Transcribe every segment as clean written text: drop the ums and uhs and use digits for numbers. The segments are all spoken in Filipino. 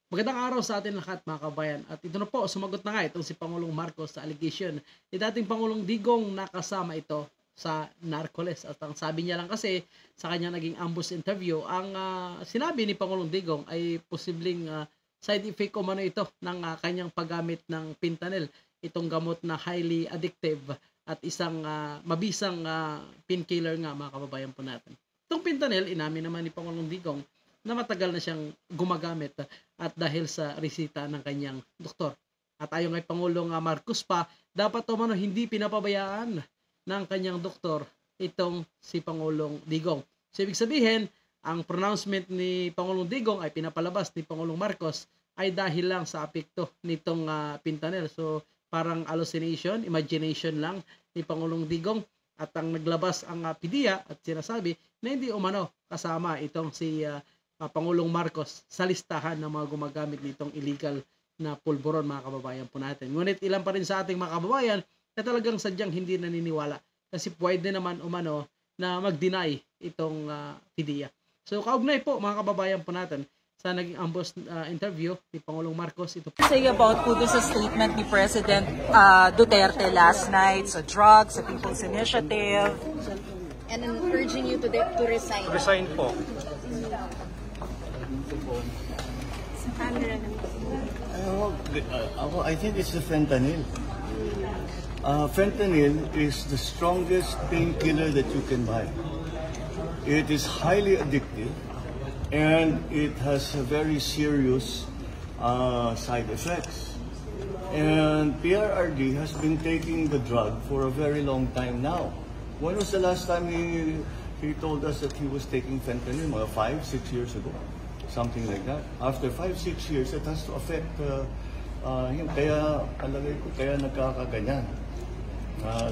Magandang araw sa atin lahat mga kabayan. At ito na po, sumagot na nga itong si Pangulong Marcos sa allegation ni dating Pangulong Digong na kasama ito sa Narcoles. At ang sabi niya lang kasi sa kanyang naging ambush interview, ang sinabi ni Pangulong Digong ay posibleng side effect o mano ito ng kanyang paggamit ng fentanyl. Itong gamot na highly addictive at isang mabisang painkiller nga mga kababayan po natin. Itong fentanyl, inamin naman ni Pangulong Digong na matagal na siyang gumagamit at dahil sa resita ng kanyang doktor. At ayon kay Pangulong Marcos pa, dapat umano hindi pinapabayaan ng kanyang doktor itong si Pangulong Digong. So ibig sabihin, ang pronouncement ni Pangulong Digong ay pinapalabas ni Pangulong Marcos ay dahil lang sa apekto nitong fentanyl. So parang hallucination, imagination lang ni Pangulong Digong. At ang naglabas ang PDEA at sinasabi na hindi umano kasama itong si Pangulong Marcos sa listahan ng mga gumagamit nitong illegal na pulburon mga kababayan po natin. Ngunit ilan pa rin sa ating mga kababayan na talagang sadyang hindi naniniwala kasi pwede naman umano na mag-deny itong PDEA. So kaugnay po mga kababayan po natin sa naging ambush interview ni Pangulong Marcos. Ito po. Say about po sa statement ni President Duterte last night sa drugs, sa People's Initiative. And urging you to resign. Resign po. I think it's the fentanyl. Fentanyl is the strongest painkiller that you can buy. It is highly addictive and it has a very serious side effects. And PRRD has been taking the drug for a very long time now. When was the last time he told us that he was taking fentanyl? 5-6 years ago. Something like that. After 5-6 years, it has to affect him. Kaya, alagay ko, kaya nagkakaganyan.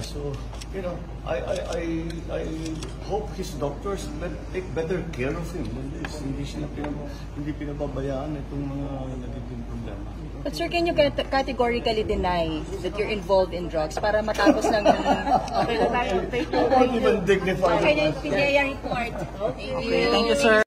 So, you know, I hope his doctors take better care of him. Hindi pinababayaan itong mga nagiging problema. But sir, can you categorically deny that you're involved in drugs para matapos lang yung... Okay na tayo. Thank you. Don't even dignify. Okay, PDEA report. Thank you, sir.